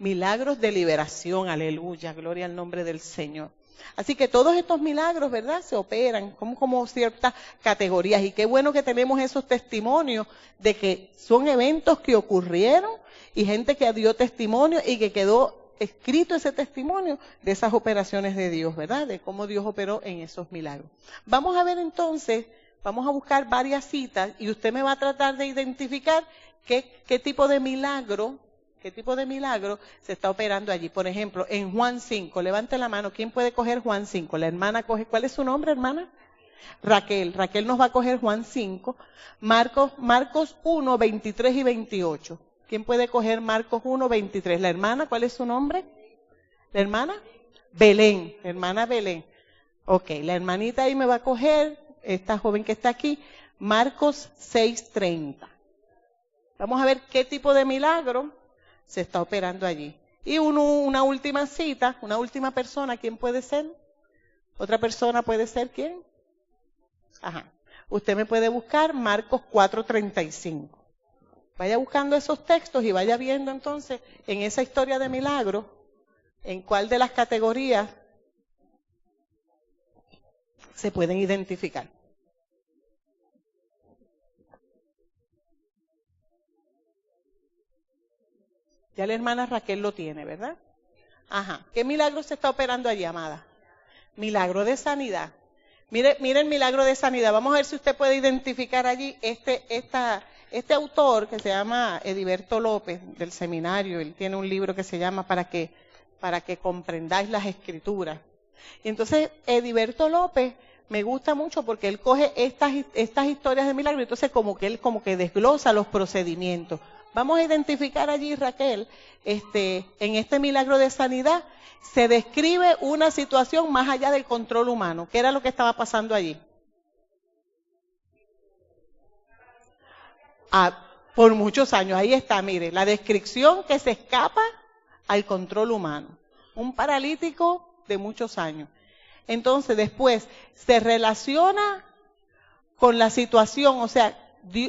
Milagros de liberación, aleluya, gloria al nombre del Señor. Así que todos estos milagros, ¿verdad?, se operan como ciertas categorías, y qué bueno que tenemos esos testimonios de que son eventos que ocurrieron y gente que dio testimonio y que quedó escrito ese testimonio de esas operaciones de Dios, ¿verdad?, de cómo Dios operó en esos milagros. Vamos a ver entonces, vamos a buscar varias citas y usted me va a tratar de identificar qué tipo de milagro se está operando allí. Por ejemplo, en Juan 5, levante la mano, ¿quién puede coger Juan 5? La hermana coge, ¿cuál es su nombre, hermana? Raquel nos va a coger Juan 5, Marcos 1, 23 y 28. ¿Quién puede coger Marcos 1, 23? La hermana, ¿cuál es su nombre? ¿La hermana? Belén, hermana Belén. Ok, la hermanita ahí me va a coger, esta joven que está aquí, Marcos 6, 30. Vamos a ver qué tipo de milagro se está operando allí. Y una última cita, una última persona, ¿quién puede ser? ¿Otra persona puede ser quién? Ajá. Usted me puede buscar Marcos 4:35. Vaya buscando esos textos y vaya viendo entonces en esa historia de milagro, en cuál de las categorías se pueden identificar. Ya la hermana Raquel lo tiene, ¿verdad? Ajá. ¿Qué milagro se está operando allí, amada? Milagro de sanidad. Mire el milagro de sanidad. Vamos a ver si usted puede identificar allí este autor que se llama Ediberto López, del seminario. Él tiene un libro que se llama Para que comprendáis las escrituras. Y entonces Ediberto López me gusta mucho porque él coge estas historias de milagro, entonces él desglosa los procedimientos. Vamos a identificar allí, Raquel, en este milagro de sanidad, se describe una situación más allá del control humano. ¿Qué era lo que estaba pasando allí? Por muchos años, ahí está, mire, la descripción que se escapa al control humano. Un paralítico de muchos años. Entonces, después, se relaciona con la situación, o sea,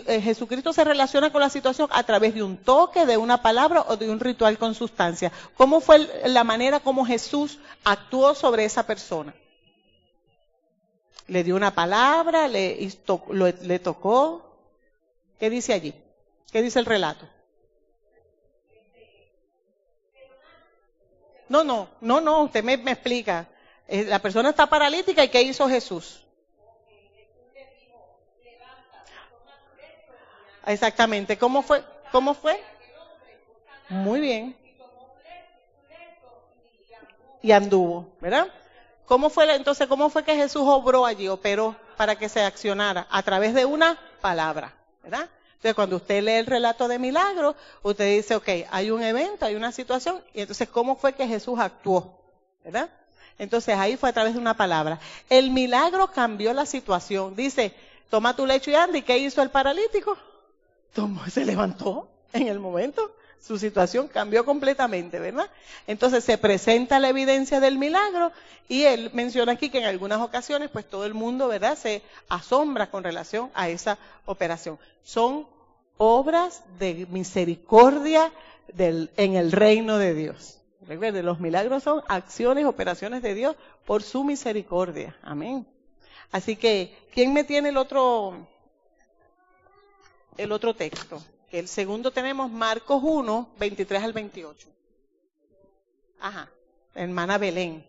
Jesucristo se relaciona con la situación a través de un toque, de una palabra o de un ritual con sustancia. ¿Cómo fue la manera como Jesús actuó sobre esa persona? Le dio una palabra, le tocó. ¿Qué dice allí? ¿Qué dice el relato? No, usted me explica. La persona está paralítica, ¿y qué hizo Jesús? Exactamente. ¿Cómo fue? Muy bien. Y anduvo, ¿verdad? ¿Cómo fue que Jesús operó para que se accionara? A través de una palabra, ¿verdad? Entonces, cuando usted lee el relato de milagros, usted dice, ok, hay un evento, hay una situación, y entonces, ¿cómo fue que Jesús actuó? ¿Verdad? Entonces, ahí fue a través de una palabra. El milagro cambió la situación. Dice, toma tu lecho y anda. ¿Y qué hizo el paralítico? Se levantó en el momento. Su situación cambió completamente, ¿verdad? Entonces se presenta la evidencia del milagro y él menciona aquí que en algunas ocasiones pues todo el mundo, ¿verdad?, se asombra con relación a esa operación. Son obras de misericordia en el reino de Dios. Recuerden, los milagros son acciones, operaciones de Dios por su misericordia. Amén. Así que, ¿quién me tiene el otro texto? El segundo tenemos Marcos 1, 23 al 28. Ajá, hermana Belén.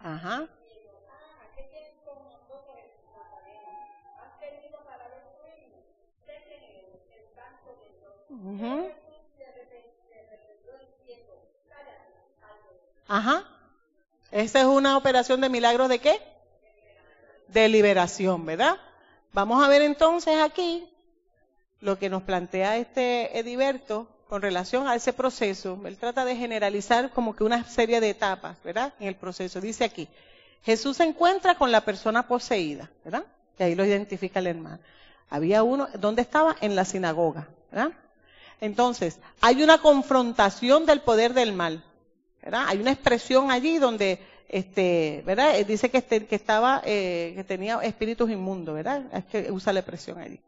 Ajá. Ujú. Ajá. Esa es una operación de milagros ¿de qué? De liberación, ¿verdad? Vamos a ver entonces aquí lo que nos plantea este Ediberto con relación a ese proceso. Él trata de generalizar como que una serie de etapas, ¿verdad? En el proceso. Dice aquí, Jesús se encuentra con la persona poseída, ¿verdad? Y ahí lo identifica el hermano. Había uno, ¿dónde estaba? En la sinagoga, ¿verdad? Entonces, hay una confrontación del poder del mal, ¿verdad? Hay una expresión allí donde, ¿verdad? Dice que estaba, que tenía espíritus inmundos, ¿verdad? Es que usa la expresión allí.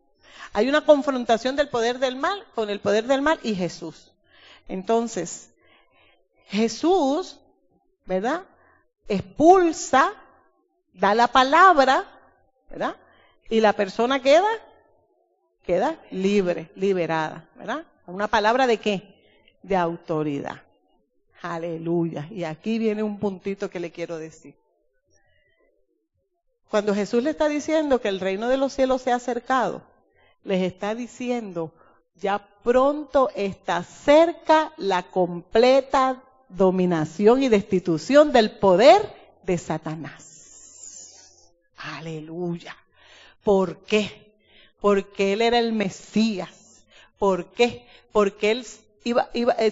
Hay una confrontación del poder del mal con el poder del mal y Jesús. Entonces, Jesús, ¿verdad? Expulsa, da la palabra, ¿verdad? Y la persona queda libre, liberada, ¿verdad? Una palabra ¿de qué? De autoridad. Aleluya. Y aquí viene un puntito que le quiero decir. Cuando Jesús le está diciendo que el reino de los cielos se ha acercado, les está diciendo, ya pronto está cerca la completa dominación y destitución del poder de Satanás. Aleluya. ¿Por qué? Porque él era el Mesías. ¿Por qué? Porque él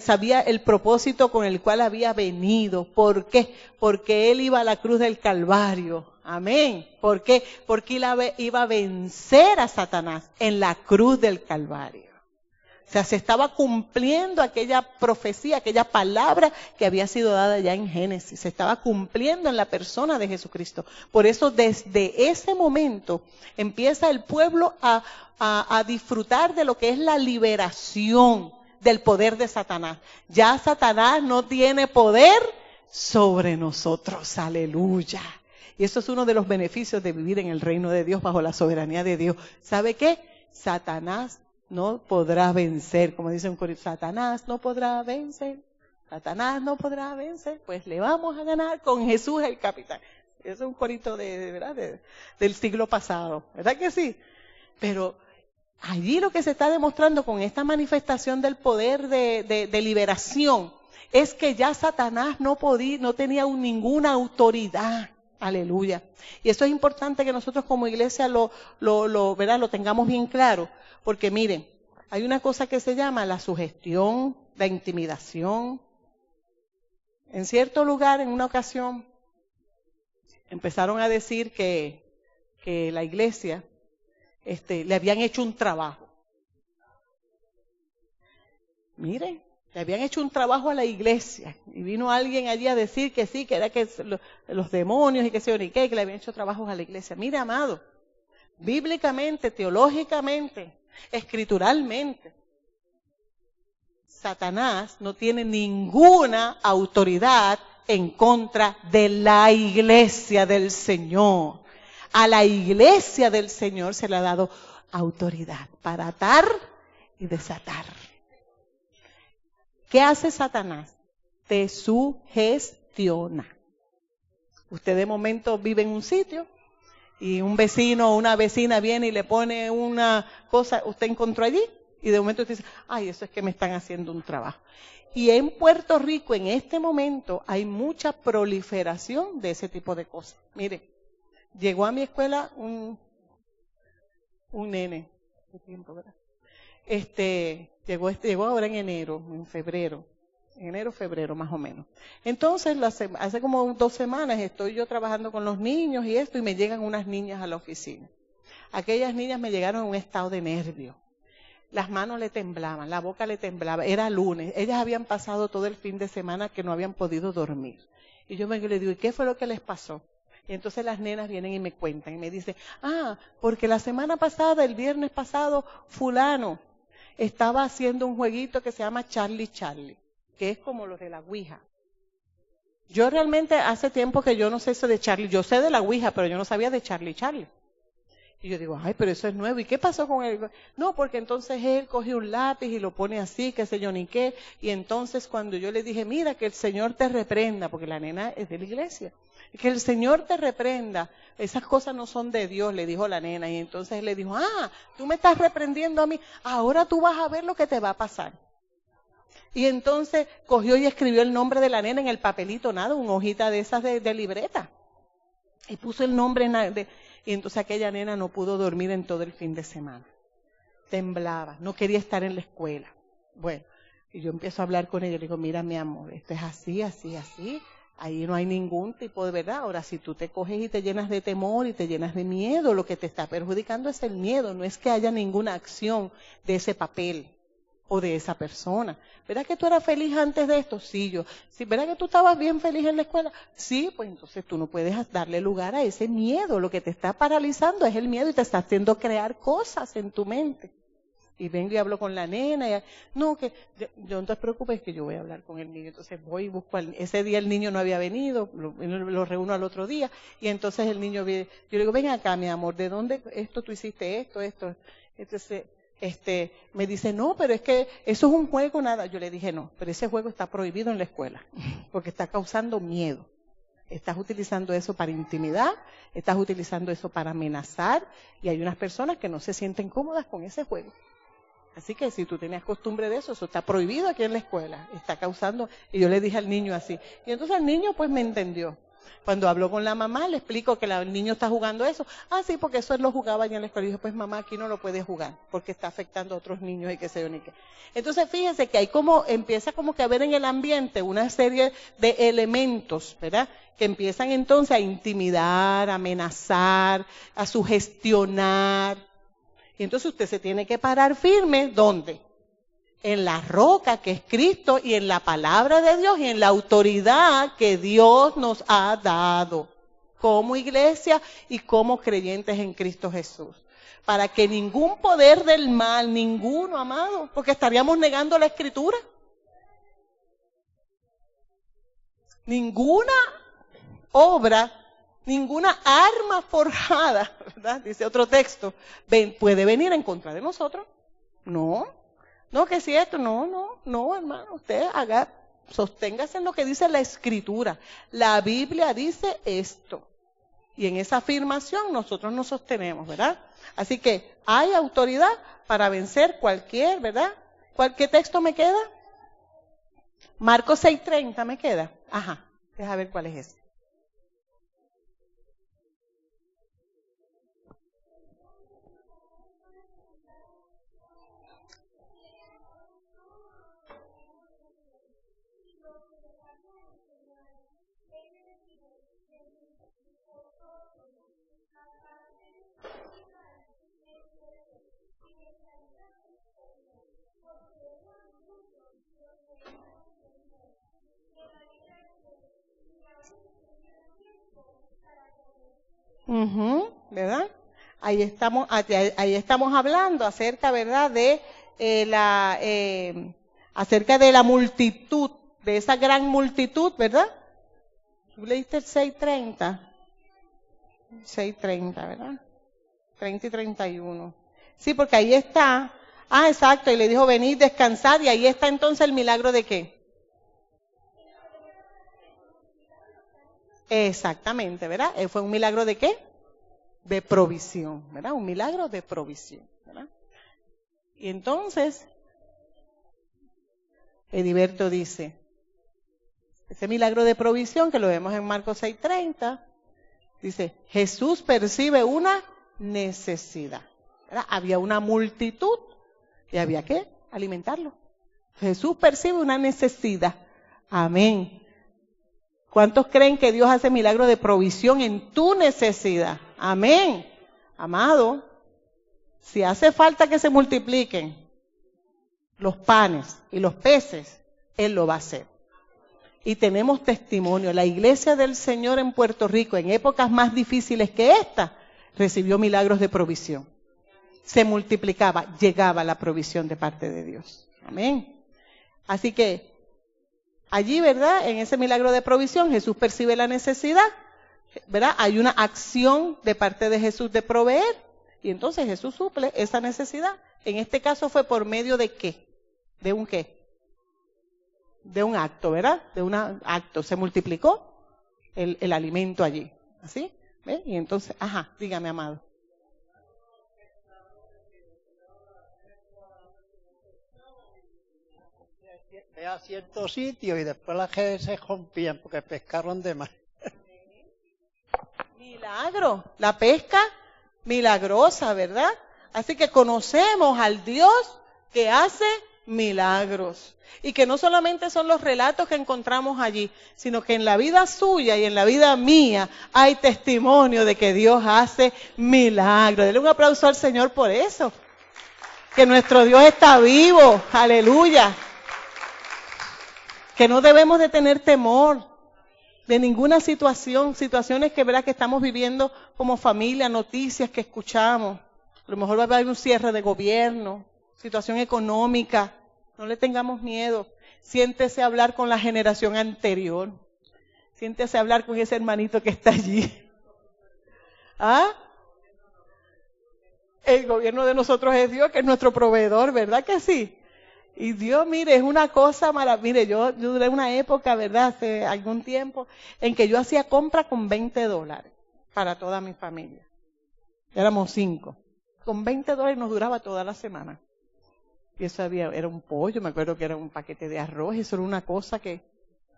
sabía el propósito con el cual había venido. ¿Por qué? Porque él iba a la cruz del Calvario. Amén. ¿Por qué? Porque él iba a vencer a Satanás en la cruz del Calvario. O sea, se estaba cumpliendo aquella profecía, aquella palabra que había sido dada ya en Génesis. Se estaba cumpliendo en la persona de Jesucristo. Por eso, desde ese momento, empieza el pueblo a disfrutar de lo que es la liberación del poder de Satanás. Ya Satanás no tiene poder sobre nosotros. Aleluya. Y eso es uno de los beneficios de vivir en el reino de Dios bajo la soberanía de Dios. ¿Sabe qué? Satanás no podrá vencer, como dice un corito, Satanás no podrá vencer, Satanás no podrá vencer, pues le vamos a ganar con Jesús el capitán. Es un corito ¿verdad? Del siglo pasado, ¿verdad que sí? Pero allí lo que se está demostrando con esta manifestación del poder de liberación es que ya Satanás no tenía ninguna autoridad. Aleluya. Y eso es importante que nosotros como iglesia ¿verdad? Lo tengamos bien claro. Porque miren, hay una cosa que se llama la sugestión, la intimidación. En cierto lugar, en una ocasión, empezaron a decir que la iglesia le habían hecho un trabajo. Miren, le habían hecho un trabajo a la iglesia. Y vino alguien allí a decir que sí, que era que los demonios y que se y que le habían hecho trabajos a la iglesia. Mire, amado, bíblicamente, teológicamente, escrituralmente, Satanás no tiene ninguna autoridad en contra de la iglesia del Señor. A la iglesia del Señor se le ha dado autoridad para atar y desatar. ¿Qué hace Satanás? Te sugestiona. Usted de momento vive en un sitio y un vecino o una vecina viene y le pone una cosa, usted encontró allí, y de momento usted dice, ay, eso es que me están haciendo un trabajo. Y en Puerto Rico, en este momento, hay mucha proliferación de ese tipo de cosas. Mire, llegó a mi escuela un nene, ¿qué tiempo, verdad? Llegó ahora en enero, febrero más o menos. Entonces, hace como 2 semanas estoy yo trabajando con los niños y me llegan unas niñas a la oficina. Aquellas niñas me llegaron en un estado de nervio. Las manos le temblaban, la boca le temblaba, era lunes. Ellas habían pasado todo el fin de semana que no habían podido dormir. Y yo le digo, ¿y qué fue lo que les pasó? Y entonces las nenas vienen y me cuentan y me dicen, porque la semana pasada, el viernes pasado, fulano estaba haciendo un jueguito que se llama Charlie Charlie, que es como los de la Ouija. Yo realmente hace tiempo que yo no sé eso de Charlie, yo sé de la Ouija, pero yo no sabía de Charlie Charlie. Y yo digo, ay, pero eso es nuevo. ¿Y qué pasó con él? No, porque entonces él coge un lápiz y lo pone así, qué sé yo ni qué. Y entonces cuando yo le dije, mira, que el Señor te reprenda, porque la nena es de la iglesia, que el Señor te reprenda, esas cosas no son de Dios, le dijo la nena. Y entonces él le dijo, tú me estás reprendiendo a mí, ahora tú vas a ver lo que te va a pasar. Y entonces cogió y escribió el nombre de la nena en el papelito, nada, una hojita de esas de libreta. Y puso el nombre y entonces aquella nena no pudo dormir en todo el fin de semana. Temblaba, no quería estar en la escuela. Bueno, y yo empiezo a hablar con ella y le digo, mira mi amor, esto es así, así, así. Ahí no hay ningún tipo de verdad. Ahora, si tú te coges y te llenas de temor y te llenas de miedo, lo que te está perjudicando es el miedo. No es que haya ninguna acción de ese papel o de esa persona. ¿Verdad que tú eras feliz antes de esto? Sí, yo. ¿Sí, ¿verdad que tú estabas bien feliz en la escuela? Sí, pues entonces tú no puedes darle lugar a ese miedo. Lo que te está paralizando es el miedo y te está haciendo crear cosas en tu mente. Y vengo y hablo con la nena. No, que yo no te preocupes, que yo voy a hablar con el niño. Entonces voy y busco ese día el niño no había venido, lo reúno al otro día. Y entonces el niño viene. Yo le digo, ven acá, mi amor, ¿de dónde tú hiciste esto? Entonces me dice, no, pero es que eso es un juego, nada. Yo le dije, no, pero ese juego está prohibido en la escuela, porque está causando miedo. Estás utilizando eso para intimidar, estás utilizando eso para amenazar, y hay unas personas que no se sienten cómodas con ese juego. Así que si tú tenías costumbre de eso está prohibido aquí en la escuela, está causando, y yo le dije al niño así. Y entonces el niño pues me entendió. Cuando habló con la mamá, le explico que el niño está jugando eso. Sí, porque eso él lo jugaba allá en la escuela. Y dijo, pues mamá, aquí no lo puede jugar, porque está afectando a otros niños y qué sé yo ni qué. Entonces fíjense que hay empieza como que a haber en el ambiente una serie de elementos, ¿verdad? Que empiezan entonces a intimidar, a amenazar, a sugestionar. Y entonces usted se tiene que parar firme, ¿dónde? En la roca que es Cristo y en la palabra de Dios y en la autoridad que Dios nos ha dado como iglesia y como creyentes en Cristo Jesús. Para que ningún poder del mal, ninguno, amado, porque estaríamos negando la Escritura. Ninguna obra, ninguna arma forjada, ¿verdad? Dice otro texto, puede venir en contra de nosotros. No, que si esto, no, hermano, usted sosténgase en lo que dice la Escritura. La Biblia dice esto. Y en esa afirmación nosotros nos sostenemos, ¿verdad? Así que hay autoridad para vencer cualquier, ¿verdad? ¿Qué texto me queda? Marcos 6:30 me queda. Deja ver cuál es ese. ¿Verdad? Ahí estamos hablando acerca, ¿verdad? De acerca de la multitud, de esa gran multitud, ¿verdad? ¿Tú leíste el 6:30? 6:30, ¿verdad? 30 y 31. Sí, porque ahí está. Exacto, y le dijo, venid, descansad, y ahí está entonces el milagro de ¿qué? Exactamente, ¿verdad? ¿Fue un milagro de qué? De provisión, ¿verdad? Un milagro de provisión, ¿verdad? Y entonces, Ediberto dice, ese milagro de provisión que lo vemos en Marcos 6:30, dice, Jesús percibe una necesidad, ¿verdad? Había una multitud y había que alimentarlo. Jesús percibe una necesidad. Amén. ¿Cuántos creen que Dios hace milagro de provisión en tu necesidad? Amén. Amado, si hace falta que se multipliquen los panes y los peces, Él lo va a hacer. Y tenemos testimonio. La iglesia del Señor en Puerto Rico, en épocas más difíciles que esta, recibió milagros de provisión. Se multiplicaba, llegaba la provisión de parte de Dios. Amén. Así que allí, ¿verdad? En ese milagro de provisión, Jesús percibe la necesidad, ¿verdad? Hay una acción de parte de Jesús de proveer. Y entonces Jesús suple esa necesidad. En este caso fue por medio de ¿qué? ¿De un qué? De un acto, ¿verdad? De un acto. Se multiplicó el alimento allí. ¿Así? ¿Ves? Y entonces, dígame, amado. Ve a cierto sitio y después las redes se rompían porque pescaron de más. Milagro, la pesca milagrosa, ¿verdad? Así que conocemos al Dios que hace milagros. Y que no solamente son los relatos que encontramos allí, sino que en la vida suya y en la vida mía hay testimonio de que Dios hace milagros. Denle un aplauso al Señor por eso. Que nuestro Dios está vivo, aleluya. Que no debemos de tener temor de ninguna situaciones que verá que estamos viviendo como familia, noticias que escuchamos. A lo mejor va a haber un cierre de gobierno, situación económica. No le tengamos miedo. Siéntese a hablar con la generación anterior. Siéntese a hablar con ese hermanito que está allí. ¿Ah? El gobierno de nosotros es Dios, que es nuestro proveedor, ¿verdad que sí? Y Dios, mire, es una cosa maravillosa. Mire, yo duré una época, ¿verdad? Hace algún tiempo, en que yo hacía compra con $20 para toda mi familia. Éramos 5. Con $20 nos duraba toda la semana. Y eso era un pollo, me acuerdo que era un paquete de arroz, eso era una cosa que,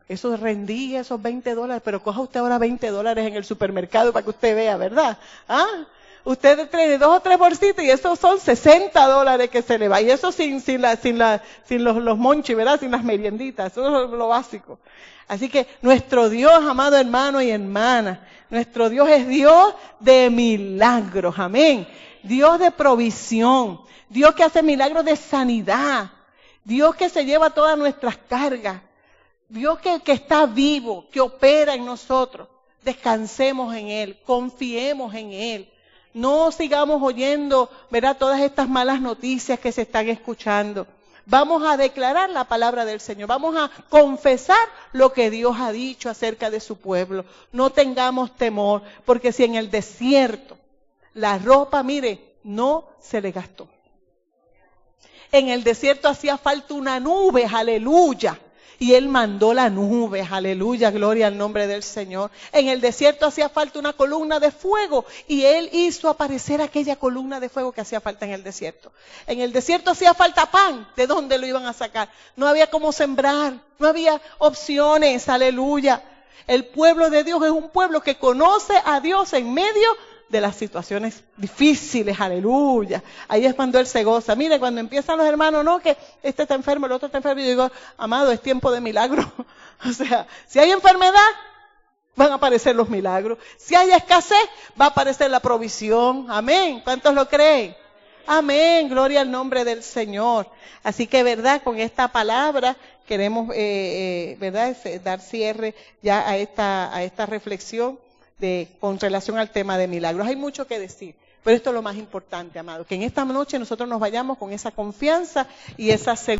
eso rendía esos $20, pero coja usted ahora $20 en el supermercado para que usted vea, ¿verdad? Usted tiene 2 o 3 bolsitas y esos son $60 que se le va. Y eso sin los monchis, ¿verdad? Sin las merienditas, eso es lo básico. Así que nuestro Dios, amado hermano y hermana, nuestro Dios es Dios de milagros, amén. Dios de provisión, Dios que hace milagros de sanidad, Dios que se lleva todas nuestras cargas, Dios que está vivo, que opera en nosotros. Descansemos en Él, confiemos en Él. No sigamos oyendo, ¿verdad?, todas estas malas noticias que se están escuchando. Vamos a declarar la palabra del Señor. Vamos a confesar lo que Dios ha dicho acerca de su pueblo. No tengamos temor, porque si en el desierto la ropa, mire, no se le gastó. En el desierto hacía falta una nube, aleluya. Y Él mandó la nube, aleluya, gloria al nombre del Señor. En el desierto hacía falta una columna de fuego y Él hizo aparecer aquella columna de fuego que hacía falta en el desierto. En el desierto hacía falta pan, ¿de dónde lo iban a sacar? No había cómo sembrar, no había opciones, aleluya. El pueblo de Dios es un pueblo que conoce a Dios en medio de las situaciones difíciles, aleluya. Ahí es cuando Él se goza. Mire, cuando empiezan los hermanos, no, que este está enfermo, el otro está enfermo, y yo digo, amado, es tiempo de milagro. O sea, si hay enfermedad, van a aparecer los milagros. Si hay escasez, va a aparecer la provisión. Amén. ¿Cuántos lo creen? Amén. Gloria al nombre del Señor. Así que, verdad, con esta palabra queremos, verdad, dar cierre ya a esta reflexión con relación al tema de milagros. Hay mucho que decir, pero esto es lo más importante, amado, que en esta noche nosotros nos vayamos con esa confianza y esa seguridad.